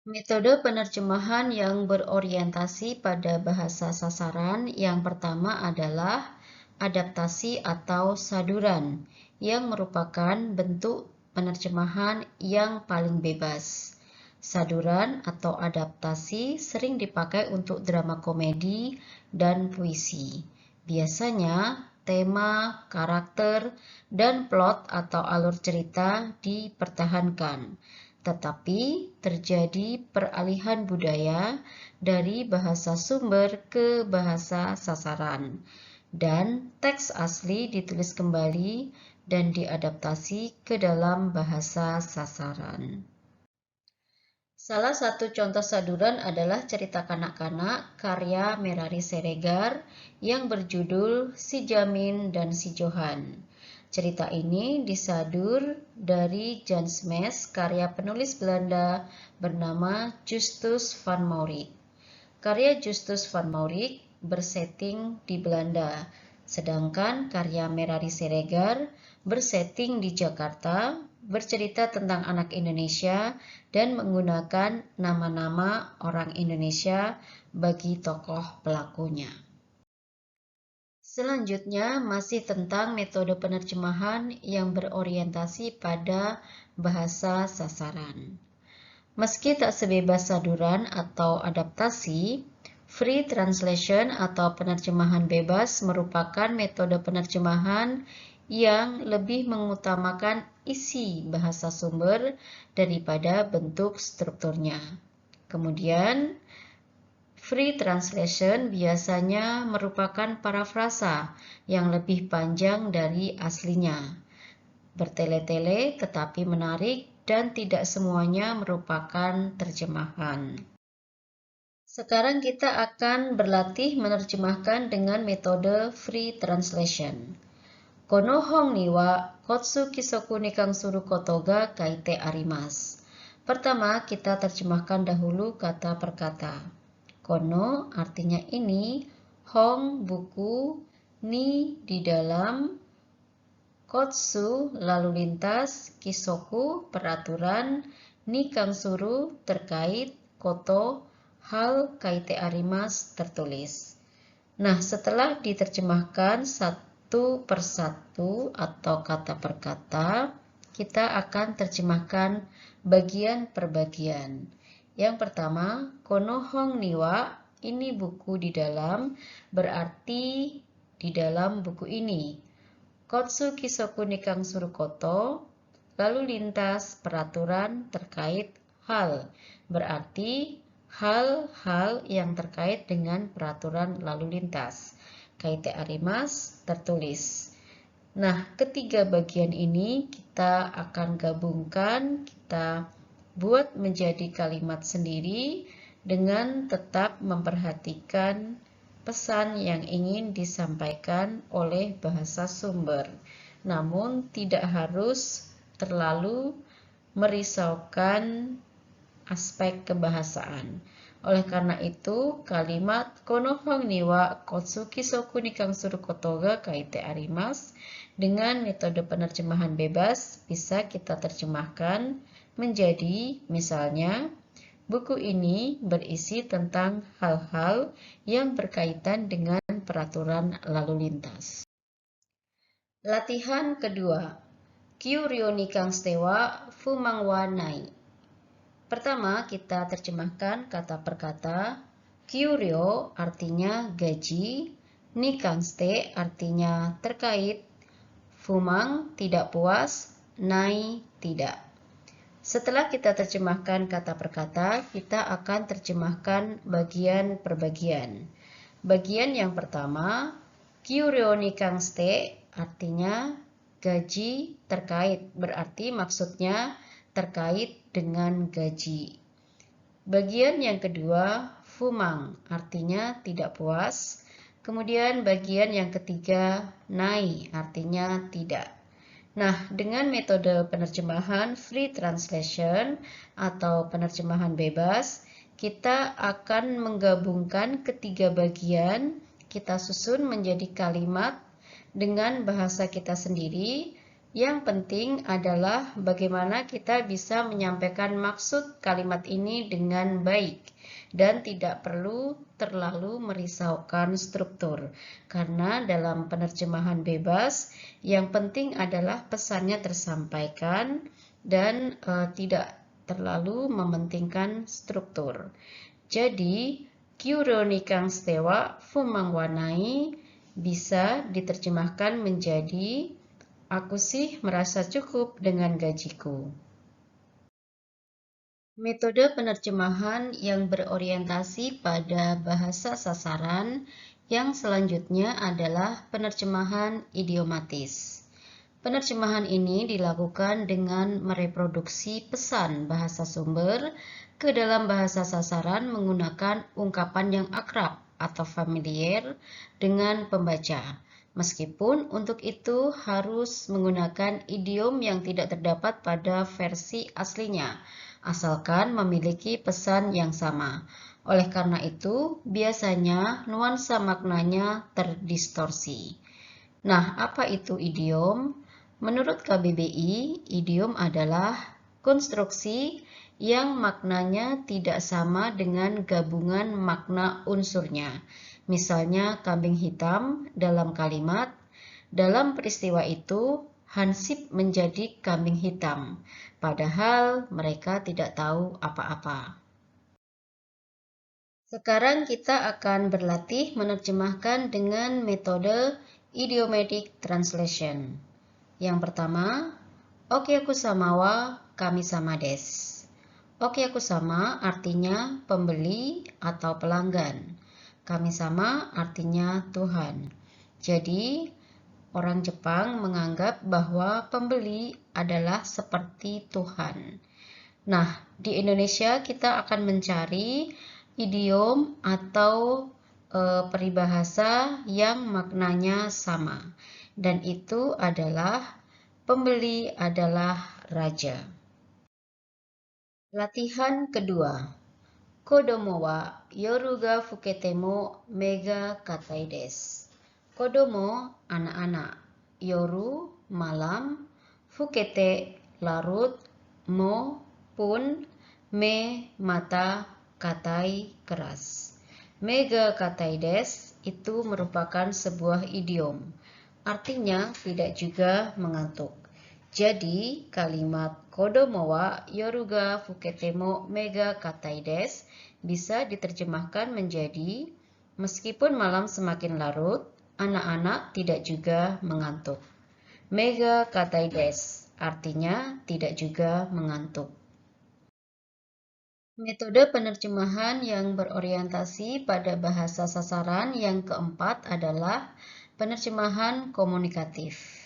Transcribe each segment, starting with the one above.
Metode penerjemahan yang berorientasi pada bahasa sasaran yang pertama adalah adaptasi atau saduran, yang merupakan bentuk penerjemahan yang paling bebas. Saduran atau adaptasi sering dipakai untuk drama komedi dan puisi. Biasanya, tema, karakter, dan plot atau alur cerita dipertahankan, tetapi terjadi peralihan budaya dari bahasa sumber ke bahasa sasaran, dan teks asli ditulis kembali dan diadaptasi ke dalam bahasa sasaran. Salah satu contoh saduran adalah cerita kanak-kanak karya Merari Siregar yang berjudul Si Jamin dan Si Johan. Cerita ini disadur dari Jan Smash karya penulis Belanda bernama Justus van Maurik. Karya Justus van Maurik bersetting di Belanda, sedangkan karya Merari Siregar bersetting di Jakarta, bercerita tentang anak Indonesia dan menggunakan nama-nama orang Indonesia bagi tokoh pelakunya. Selanjutnya masih tentang metode penerjemahan yang berorientasi pada bahasa sasaran. Meski tak sebebas saduran atau adaptasi, free translation atau penerjemahan bebas merupakan metode penerjemahan yang lebih mengutamakan isi bahasa sumber daripada bentuk strukturnya. Kemudian, free translation biasanya merupakan parafrasa yang lebih panjang dari aslinya, bertele-tele tetapi menarik dan tidak semuanya merupakan terjemahan. Sekarang kita akan berlatih menerjemahkan dengan metode free translation. Kono hong ni wa kotsu kisoku ni kang suru koto ga kaite arimasu. Pertama, kita terjemahkan dahulu kata per kata. Kono artinya ini, hong buku, ni di dalam, kotsu lalu lintas, kisoku peraturan, ni kang suru terkait, koto hal, kaite arimasu tertulis. Nah, setelah diterjemahkan satu persatu atau kata per kata, kita akan terjemahkan bagian per bagian. Yang pertama, kono hong niwa, ini buku di dalam, berarti di dalam buku ini. Kotsu kisoku nikang surukoto, lalu lintas peraturan terkait hal, berarti hal-hal yang terkait dengan peraturan lalu lintas. Kaite arimasu tertulis. Nah, ketiga bagian ini kita akan gabungkan, kita buat menjadi kalimat sendiri dengan tetap memperhatikan pesan yang ingin disampaikan oleh bahasa sumber. Namun tidak harus terlalu merisaukan aspek kebahasaan. Oleh karena itu, kalimat kono hong ni wa kotsuki soku ni kang suru koto ga kaite arimasu dengan metode penerjemahan bebas bisa kita terjemahkan menjadi misalnya, buku ini berisi tentang hal-hal yang berkaitan dengan peraturan lalu lintas. Latihan kedua, Kyuryo ni kang stewa fumang wa nai. Pertama, kita terjemahkan kata per kata. Kyuryo artinya gaji, nikanste artinya terkait, fumang tidak puas, nai tidak. Setelah kita terjemahkan kata per kata, kita akan terjemahkan bagian per bagian. Bagian yang pertama, Kyuryo nikanste artinya gaji terkait, berarti maksudnya terkait dengan gaji. Bagian yang kedua, fumang, artinya tidak puas. Kemudian bagian yang ketiga, nai, artinya tidak. Nah, dengan metode penerjemahan free translation atau penerjemahan bebas, kita akan menggabungkan ketiga bagian, kita susun menjadi kalimat dengan bahasa kita sendiri, Yang penting adalah bagaimana kita bisa menyampaikan maksud kalimat ini dengan baik dan tidak perlu terlalu merisaukan struktur. Karena dalam penerjemahan bebas, yang penting adalah pesannya tersampaikan dan tidak terlalu mementingkan struktur. Jadi, Kyuro nikang stewa fumangwanai bisa diterjemahkan menjadi aku sih merasa cukup dengan gajiku. Metode penerjemahan yang berorientasi pada bahasa sasaran yang selanjutnya adalah penerjemahan idiomatis. Penerjemahan ini dilakukan dengan mereproduksi pesan bahasa sumber ke dalam bahasa sasaran menggunakan ungkapan yang akrab atau familiar dengan pembaca. Meskipun untuk itu harus menggunakan idiom yang tidak terdapat pada versi aslinya, asalkan memiliki pesan yang sama. Oleh karena itu, biasanya nuansa maknanya terdistorsi. Nah, apa itu idiom? Menurut KBBI, idiom adalah konstruksi yang maknanya tidak sama dengan gabungan makna unsurnya. Misalnya kambing hitam dalam kalimat, dalam peristiwa itu Hansip menjadi kambing hitam, padahal mereka tidak tahu apa-apa. Sekarang kita akan berlatih menerjemahkan dengan metode idiomatic translation. Yang pertama, Okiakusama wa kami-sama desu. Okiakusama artinya pembeli atau pelanggan. Kami-sama artinya Tuhan. Jadi, orang Jepang menganggap bahwa pembeli adalah seperti Tuhan. Nah, di Indonesia kita akan mencari idiom atau peribahasa yang maknanya sama. Dan itu adalah pembeli adalah raja. Latihan kedua. Kodomo wa yoru ga fukete mo mega katai desu. Kodomo anak-anak, yoru malam, fukete larut, mo pun, me mata katai keras. Mega katai desu itu merupakan sebuah idiom. Artinya tidak juga mengantuk. Jadi, kalimat kodomo wa yoru ga fukete mo mega katai desu bisa diterjemahkan menjadi meskipun malam semakin larut, anak-anak tidak juga mengantuk. Mega katai desu artinya tidak juga mengantuk. Metode penerjemahan yang berorientasi pada bahasa sasaran yang keempat adalah penerjemahan komunikatif.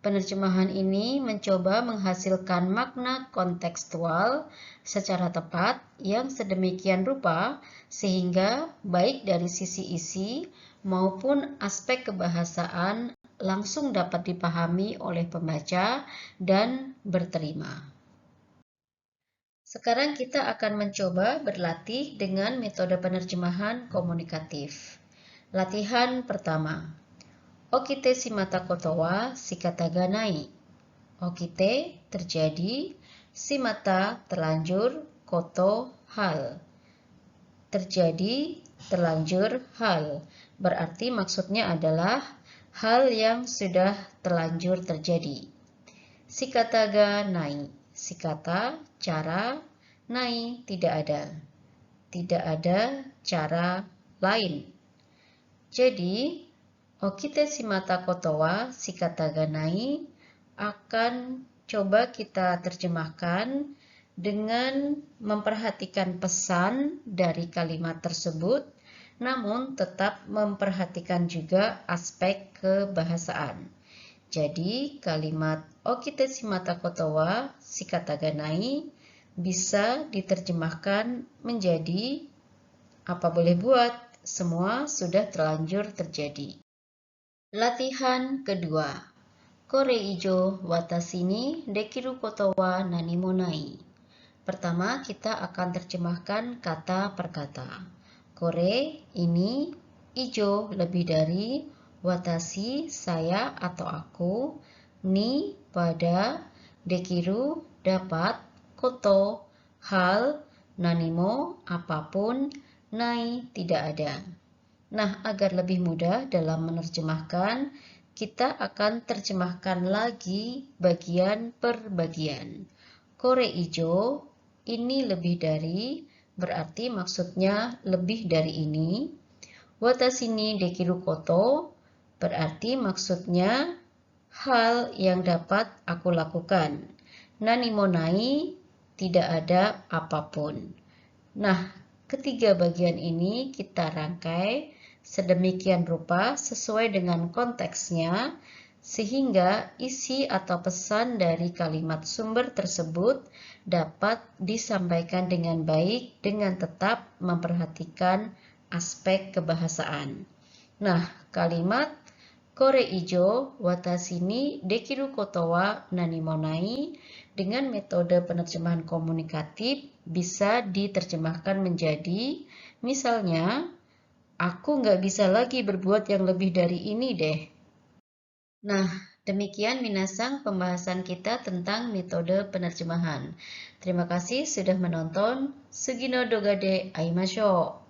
Penerjemahan ini mencoba menghasilkan makna kontekstual secara tepat yang sedemikian rupa sehingga baik dari sisi isi maupun aspek kebahasaan langsung dapat dipahami oleh pembaca dan berterima. Sekarang kita akan mencoba berlatih dengan metode penerjemahan komunikatif. Latihan pertama. Okite shimata koto wa shikata ga nai. Okite terjadi, shimata terlanjur, koto hal. Terjadi, terlanjur, hal. Berarti maksudnya adalah hal yang sudah terlanjur terjadi. Shikata ga nai. Shikata, cara, nai, tidak ada. Tidak ada cara lain. Jadi, okite shimata koto wa shikata ga nai akan coba kita terjemahkan dengan memperhatikan pesan dari kalimat tersebut, namun tetap memperhatikan juga aspek kebahasaan. Jadi, kalimat okite shimata koto wa shikata ga nai bisa diterjemahkan menjadi apa boleh buat, semua sudah terlanjur terjadi. Latihan kedua. Kore ijo watashi ni dekiru koto wa nanimo nai. Pertama, kita akan terjemahkan kata per kata. Kore, ini, ijo, lebih dari, watashi, saya atau aku, ni pada, dekiru dapat, koto hal, nanimo apapun, nai tidak ada. Nah, agar lebih mudah dalam menerjemahkan, kita akan terjemahkan lagi bagian per bagian. Kore ijo, ini lebih dari, berarti maksudnya lebih dari ini. Watashi ni dekiru koto, berarti maksudnya hal yang dapat aku lakukan. Nanimo nai, tidak ada apapun. Nah, ketiga bagian ini kita rangkai sedemikian rupa sesuai dengan konteksnya, sehingga isi atau pesan dari kalimat sumber tersebut dapat disampaikan dengan baik dengan tetap memperhatikan aspek kebahasaan. Nah, kalimat Kore ijo watashi ni dekiru koto wa nanimo nai dengan metode penerjemahan komunikatif bisa diterjemahkan menjadi, misalnya, aku nggak bisa lagi berbuat yang lebih dari ini deh. Nah, demikian minasang pembahasan kita tentang metode penerjemahan. Terima kasih sudah menonton. Sugino dogade aimashou.